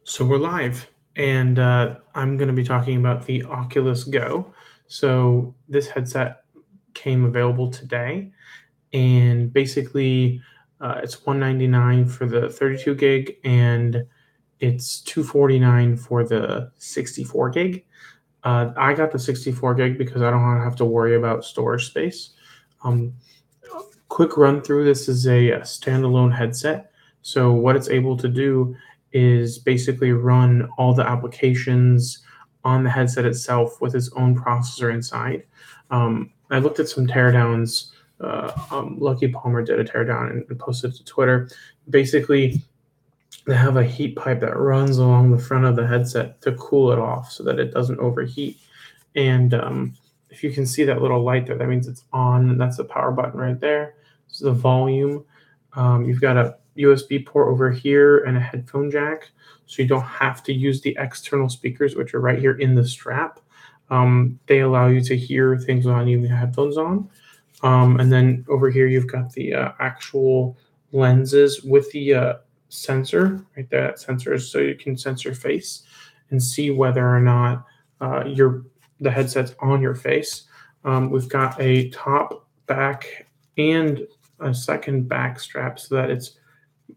So we're live, and I'm going to be talking about the Oculus Go. So this headset came available today, and basically, it's 199 for the 32 gig, and it's 249 for the 64 gig. I got the 64 gig because I don't want to have to worry about storage space. Um, Quick run through, this is a standalone headset. So what it's able to do is basically run all the applications on the headset itself with its own processor inside. I looked at some teardowns. Lucky Palmer did a teardown and posted it to Twitter. Basically, they have a heat pipe that runs along the front of the headset to cool it off so that it doesn't overheat. And if you can see that little light there, that means it's on. That's the power button right there. This is the volume. You've got a USB port over here and a headphone jack, so you don't have to use the external speakers, which are right here in the strap. They allow you to hear things without even headphones on. And then over here, you've got the actual lenses with the sensor right there. That sensor is so you can sense your face and see whether or not the headset's on your face. We've got a top, back, and a second back strap so that it's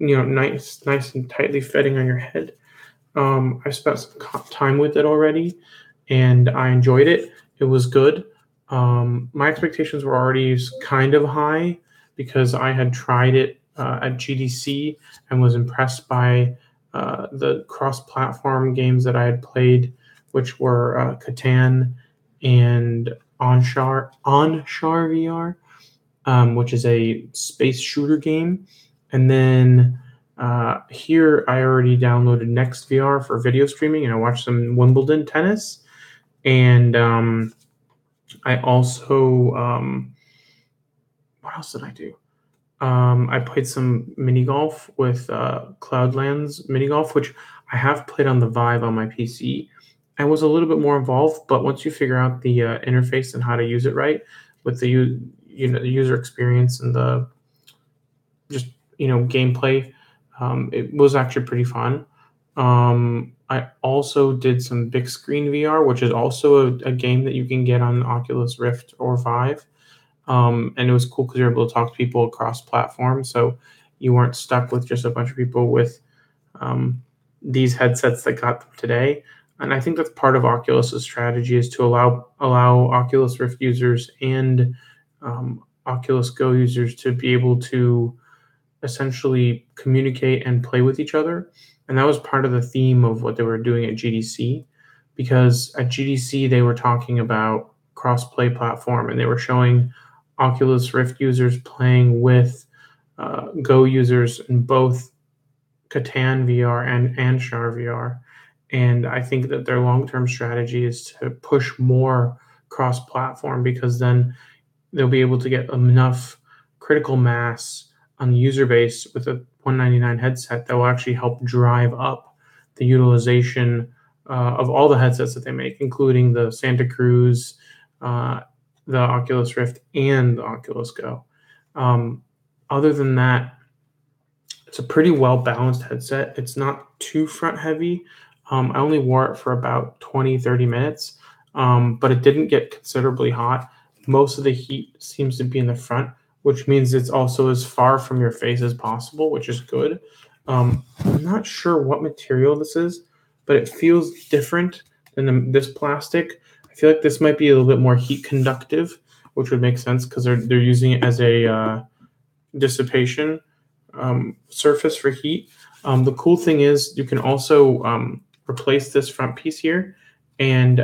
nice and tightly fitting on your head. I spent some time with it already, and I enjoyed it. It was good. My expectations were already kind of high because I had tried it at GDC and was impressed by the cross-platform games that I had played, which were Catan and Onshar VR, which is a space shooter game. And then here I already downloaded Next VR for video streaming, and I watched some Wimbledon tennis. And I also, what else did I do? I played some mini golf with Cloudlands mini golf, which I have played on the Vive on my PC. I was a little bit more involved, but once you figure out the interface and how to use it right, with the the user experience and the just gameplay, it was actually pretty fun. I also did some big screen VR, which is also a game that you can get on Oculus Rift or Vive. And it was cool because you're able to talk to people across platforms, so you weren't stuck with just a bunch of people with these headsets that got them today. And I think that's part of Oculus's strategy, is to allow Oculus Rift users and Oculus Go users to be able to essentially communicate and play with each other. And that was part of the theme of what they were doing at GDC, because at GDC they were talking about cross-play platform, and they were showing Oculus Rift users playing with Go users in both Catan VR and Char VR. And I think that their long-term strategy is to push more cross-platform, because then they'll be able to get enough critical mass on the user base with a 199 headset that will actually help drive up the utilization of all the headsets that they make, including the Santa Cruz, the Oculus Rift, and the Oculus Go. Other than that, it's a pretty well-balanced headset. It's not too front heavy. I only wore it for about 20, 30 minutes, but it didn't get considerably hot. Most of the heat seems to be in the front, which means it's also as far from your face as possible, which is good. I'm not sure what material this is, but it feels different than this plastic. I feel like this might be a little bit more heat conductive, which would make sense because they're using it as a dissipation surface for heat. The cool thing is you can also replace this front piece here and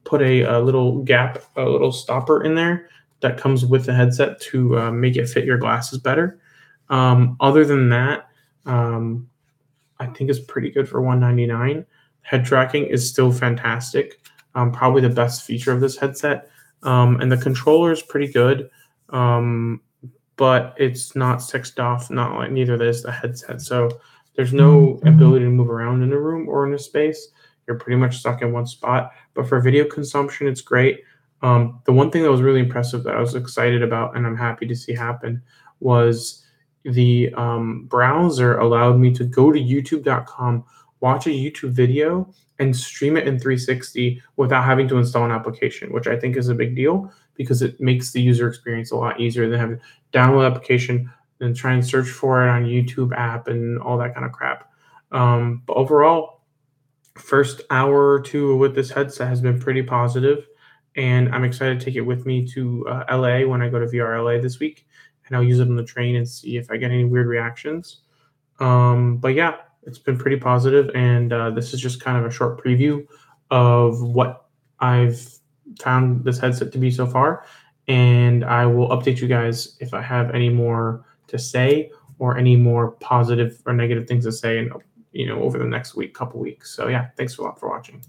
put a little gap, a little stopper in there that comes with the headset to make it fit your glasses better. Other than that, I think it's pretty good for $199. Head tracking is still fantastic. Probably the best feature of this headset. And the controller is pretty good, but it's not sexed off. Not like neither is the headset. So there's no ability to move around in a room or in a space. You're pretty much stuck in one spot. But for video consumption, it's great. The one thing that was really impressive that I was excited about and I'm happy to see happen was the browser allowed me to go to youtube.com watch a YouTube video and stream it in 360 without having to install an application, which I think is a big deal because it makes the user experience a lot easier than having to download application and try and search for it on YouTube app and all that kind of crap. But overall, first hour or two with this headset has been pretty positive, and I'm excited to take it with me to LA when I go to VR LA this week, and I'll use it on the train and see if I get any weird reactions. But yeah, it's been pretty positive, and this is just kind of a short preview of what I've found this headset to be so far. And I will update you guys if I have any more to say or any more positive or negative things to say, in over the next couple weeks. So yeah, thanks a lot for watching.